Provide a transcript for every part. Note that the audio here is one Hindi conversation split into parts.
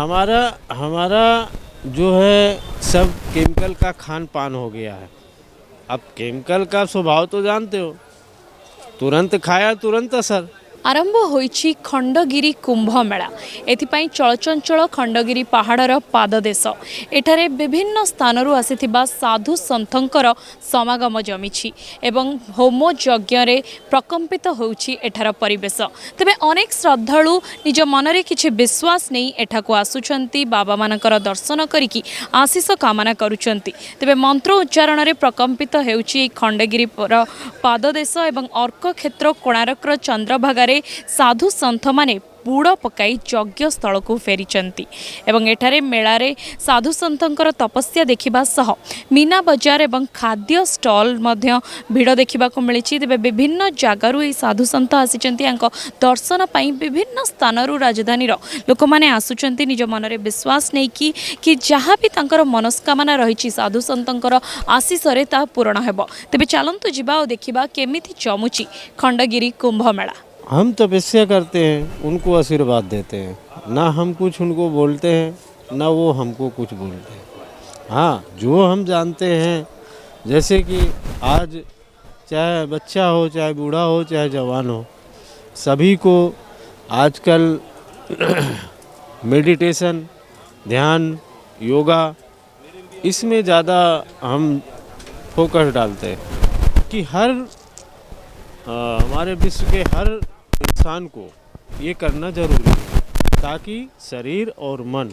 हमारा हमारा जो है सब केमिकल का खान पान हो गया है। अब केमिकल का स्वभाव तो जानते हो, तुरंत खाया तुरंत असर। आरंभ होईछि खंडगिरी कुंभ मेला। एथिपाई चलचंचल खंडगिरी पहाड़र पाददेश। एठारे विभिन्न स्थानरू आसिथिबा साधु सन्थंकर समागम जमिछि एवं होम यज्ञ प्रकम्पित होउछि एठार परिवेश। तेबे अनेक श्रद्धालु निज मनरे किछि विश्वास नहीं एठाकु आसुछंती, बाबा मानकर दर्शन करिकि आशीष कामना करुछंती। तेबे मंत्र उच्चारण रे प्रकम्पित हेउछि खंडगिरी पाददेश एवं अर्क क्षेत्र कोणार्कर चंद्रभागा साधु सन्थ माने बुड़ पकाई यज्ञ स्थल को फेरिचंती एवं एठारे मेलारे साधु सन्थंकर तपस्या देखिबा सह मीना बजार एवं खाद्य स्टॉल मध्य भीड़ देखिबा को मिलिछि। तेबे विभिन्न जगारु ए साधु सन्थ आसिचंती आंको दर्शन पई विभिन्न स्थानरू राजधानी लोक माने आसुचंती निज मनरे विश्वास नै कि जहाँ भी तांकर मनस्कामना रहिछि साधु सन्थंकर आशीष रे ता पूर्ण हेबो। तेबे चलंतु जिबा ओ देखिबा केमिति चमुची खंडगिरी कुंभ मेला। हम तपस्या करते हैं, उनको आशीर्वाद देते हैं, ना हम कुछ उनको बोलते हैं ना वो हमको कुछ बोलते हैं। हाँ, जो हम जानते हैं, जैसे कि आज चाहे बच्चा हो, चाहे बूढ़ा हो, चाहे जवान हो, सभी को आजकल मेडिटेशन, ध्यान, योगा, इसमें ज़्यादा हम फोकस डालते हैं कि हमारे विश्व के हर इंसान को ये करना जरूरी है ताकि शरीर और मन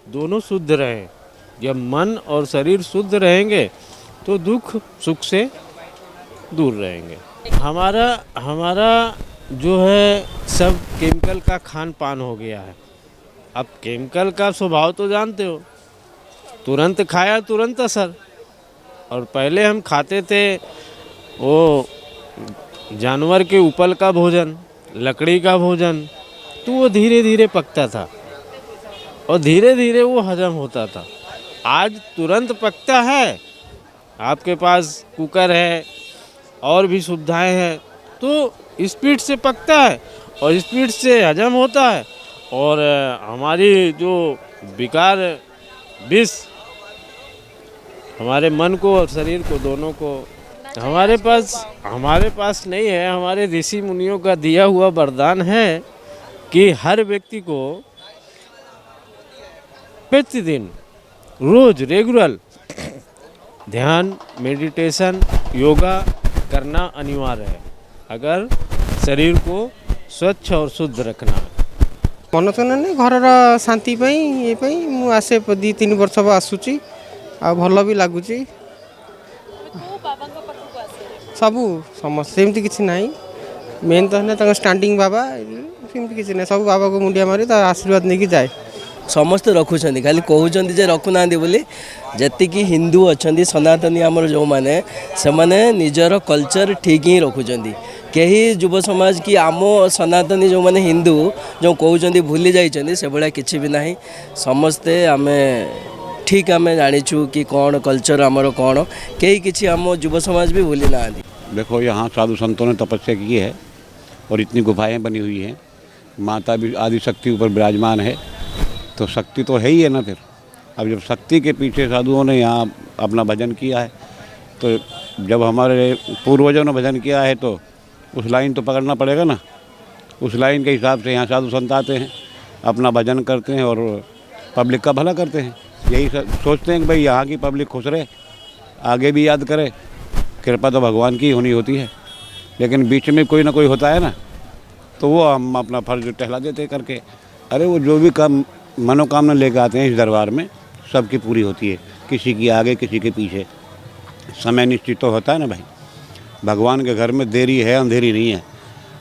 दोनों शुद्ध रहें। जब मन और शरीर शुद्ध रहेंगे तो दुख सुख से दूर रहेंगे। हमारा जो है सब केमिकल का खान पान हो गया है। अब केमिकल का स्वभाव तो जानते हो, तुरंत खाया तुरंत असर। और पहले हम खाते थे वो जानवर के उपल का भोजन, लकड़ी का भोजन, तो वो धीरे धीरे पकता था और धीरे धीरे वो हजम होता था। आज तुरंत पकता है, आपके पास कुकर है और भी सुविधाएं हैं, तो स्पीड से पकता है और स्पीड से हजम होता है। और हमारी जो विकार विष हमारे मन को और शरीर को दोनों को हमारे पास नहीं है। हमारे ऋषि मुनियों का दिया हुआ वरदान है कि हर व्यक्ति को प्रतिदिन रोज रेगुलर ध्यान, मेडिटेशन, योगा करना अनिवार्य है अगर शरीर को स्वच्छ और शुद्ध रखना है। मनोरंजन घर शांति ये मु आसे 2-3 वर्ष आसूची आ भल भी लगुच सबू समस्त सेमती किसी ना। मेन तो है स्टैंडिंग बाबा सेमती किसी ना, सब बाबा को मुंडिया मारी आशीर्वाद नहीं जाए। समस्ते रखुंट खाली कहते जे रखुना बोली जी हिंदू अच्छा सनातनी आमर जो मैंने से मैंने निजर कल्चर ठीक ही रखुंट। कहीं युव समाज की आम सनातनी जो मैंने हिंदू जो कहते भूली जाइए से भाया किसी भी ना। समस्ते आम ठीक आम जाचु कि कौन कल्चर आमर कौन, कहीं किसी आम युव समाज भी भूली ना। देखो यहाँ साधु संतों ने तपस्या की है और इतनी गुफाएं बनी हुई हैं, माता भी आदि शक्ति ऊपर विराजमान है, तो शक्ति तो है ही है ना। फिर अब जब शक्ति के पीछे साधुओं ने यहाँ अपना भजन किया है, तो जब हमारे पूर्वजों ने भजन किया है तो उस लाइन तो पकड़ना पड़ेगा ना। उस लाइन के हिसाब से यहाँ साधु संत आते हैं, अपना भजन करते हैं और पब्लिक का भला करते हैं। यही सोचते हैं कि भाई यहाँ की पब्लिक खुश रहे, आगे भी याद करे। कृपा तो भगवान की होनी होती है, लेकिन बीच में कोई ना कोई होता है ना, तो वो हम अपना फर्ज टहला देते करके। अरे वो जो भी काम मनोकामना लेकर आते हैं इस दरबार में, सबकी पूरी होती है, किसी की आगे किसी के पीछे। समय निश्चित तो होता है ना भाई, भगवान के घर में देरी है अंधेरी नहीं है।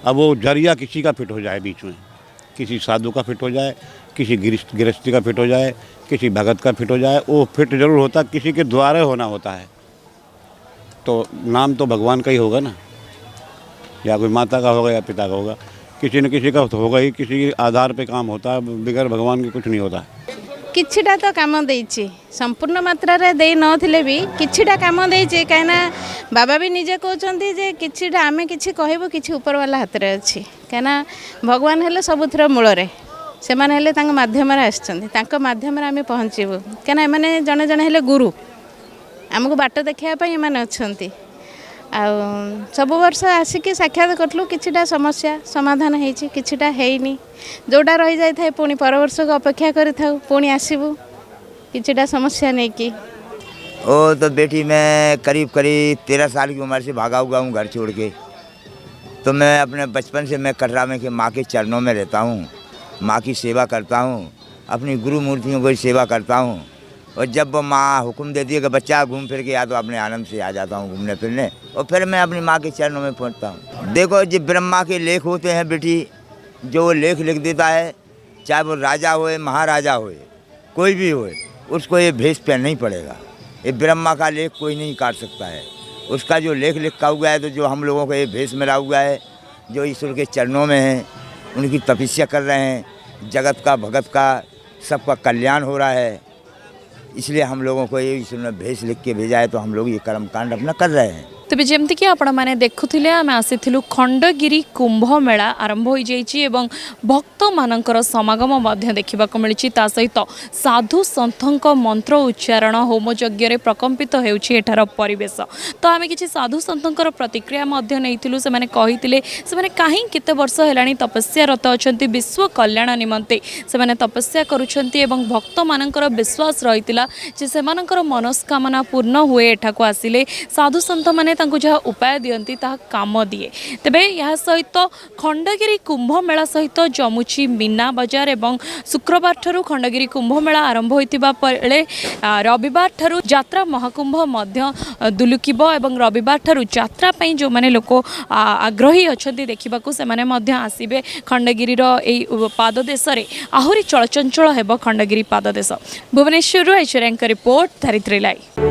अब वो जरिया किसी का फिट हो जाए बीच में, किसी साधु का फिट हो जाए, किसी गृहस्थी का फिट हो जाए, किसी भगत का फिट हो जाए, वो फिट जरूर होता, किसी के द्वारे होना होता है। तो नाम तो भगवान का ही होगा ना, या कोई माता का होगा या पिता का होगा, किसी न किसी का तो होगा ही। किसी आधार पे काम होता है, बगैर भगवान के कुछ नहीं होता। किछिटा तो काम देइछि, संपूर्ण मात्रा रे दे नथिले भी किछिटा काम देइछि। काइना बाबा भी निजे कहउछन्ती जे किछिटा आमे किछि कहबो, किछि ऊपर वाला हाथ रे अछि। काइना भगवान हेले सबुथर मूल रे, ସେମାନେ ହେଲେ ତାଙ୍କ ମାଧ୍ୟମରେ ଆସିଛନ୍ତି, ତାଙ୍କ ମାଧ୍ୟମରେ ଆମେ ପହଞ୍ଚିବୁ। କାହିଁକିନା ଏମାନେ ଜଣେ ଜଣେ ହେଲେ ଗୁରୁ, ଆମକୁ ବାଟ ଦେଖାଇବା ପାଇଁ ଏମାନେ ଅଛନ୍ତି। ଆଉ ସବୁ ବର୍ଷ ଆସିକି ସାକ୍ଷାତ କରିଲୁ, କିଛିଟା ସମସ୍ୟା ସମାଧାନ ହେଇଛି, କିଛିଟା ହେଇନି। ଯେଉଁଟା ରହିଯାଇଥାଏ ପୁଣି ପର ବର୍ଷକୁ ଅପେକ୍ଷା କରିଥାଉ, पुणी आसबू किछिटा समस्या नहीं की। ओ तो बेटी मैं करीब 13 साल की उम्र से भागा हुआ हूँ घर छोड़ के। तो मैं अपने बचपन से मैं कटरा में कि माँ के चरणों में रहता हूँ, माँ की सेवा करता हूँ, अपनी गुरु मूर्तियों की सेवा करता हूँ। और जब वो माँ हुक्म देती है कि बच्चा घूम फिर के, या तो अपने आनंद से आ जाता हूँ घूमने फिरने, और फिर मैं अपनी माँ के चरणों में पहुँचता हूँ। देखो जो ब्रह्मा के लेख होते हैं बेटी, जो वो लेख लिख देता है, चाहे वो राजा होए महाराजा होए कोई भी होए, उसको ये भेष पहनना नहीं पड़ेगा। ये ब्रह्मा का लेख कोई नहीं काट सकता है। उसका जो लेख लिखा हुआ है, तो जो हम लोगों को ये भेष मिला हुआ है, जो ईश्वर के चरणों में है, उनकी तपस्या कर रहे हैं, जगत का भगत का सबका कल्याण हो रहा है, इसलिए हम लोगों को ये ईश्वर ने भेष लिख के भेजा है। तो हम लोग ये कर्मकांड अपना कर रहे हैं। तेज जमती आपण मैंने देखुले आम आसीलु खंडगिरी कुंभ मेला आरंभ हो जाइए, भक्त मानकर समागम देखा मिली। सहित साधु सन्थों मंत्र उच्चारण होम यज्ञ प्रकम्पित होठार परिवेश। तो आम कि साधु सन्थों प्रतिक्रिया नहीं से कही कहीं केते वर्ष है तपस्यारत अच्छा विश्व कल्याण निमंते से तपस्या करुँच। भक्त मानकर विश्वास रही से मनस्कामना पूर्ण हुए एठाक आसिले साधु सन्थ मैंने जहाँ उपाय दियंती ता काम दिए। तेबे यह सहित खंडगिरी कुंभ मेला सहित जमुची मीना बजार एवं शुक्रवार ठारू खंडगिरी कुंभ मेला आरंभ होइतिबा परे रविवार ठारू यात्रा महाकुंभ मध्य दुलुकिब एवं रविवार ठारू यात्रा पई जो माने लोक आग्रही अछंती देखिबाकू से माने मध्य आसीबे खंडगिरीर एई पाददेश रे आहुरी चलचंचल हेबो खंडगिरी पाददेश। भुवनेश्वर ऐश्वर्यांक रिपोर्ट धरित्री लाइव।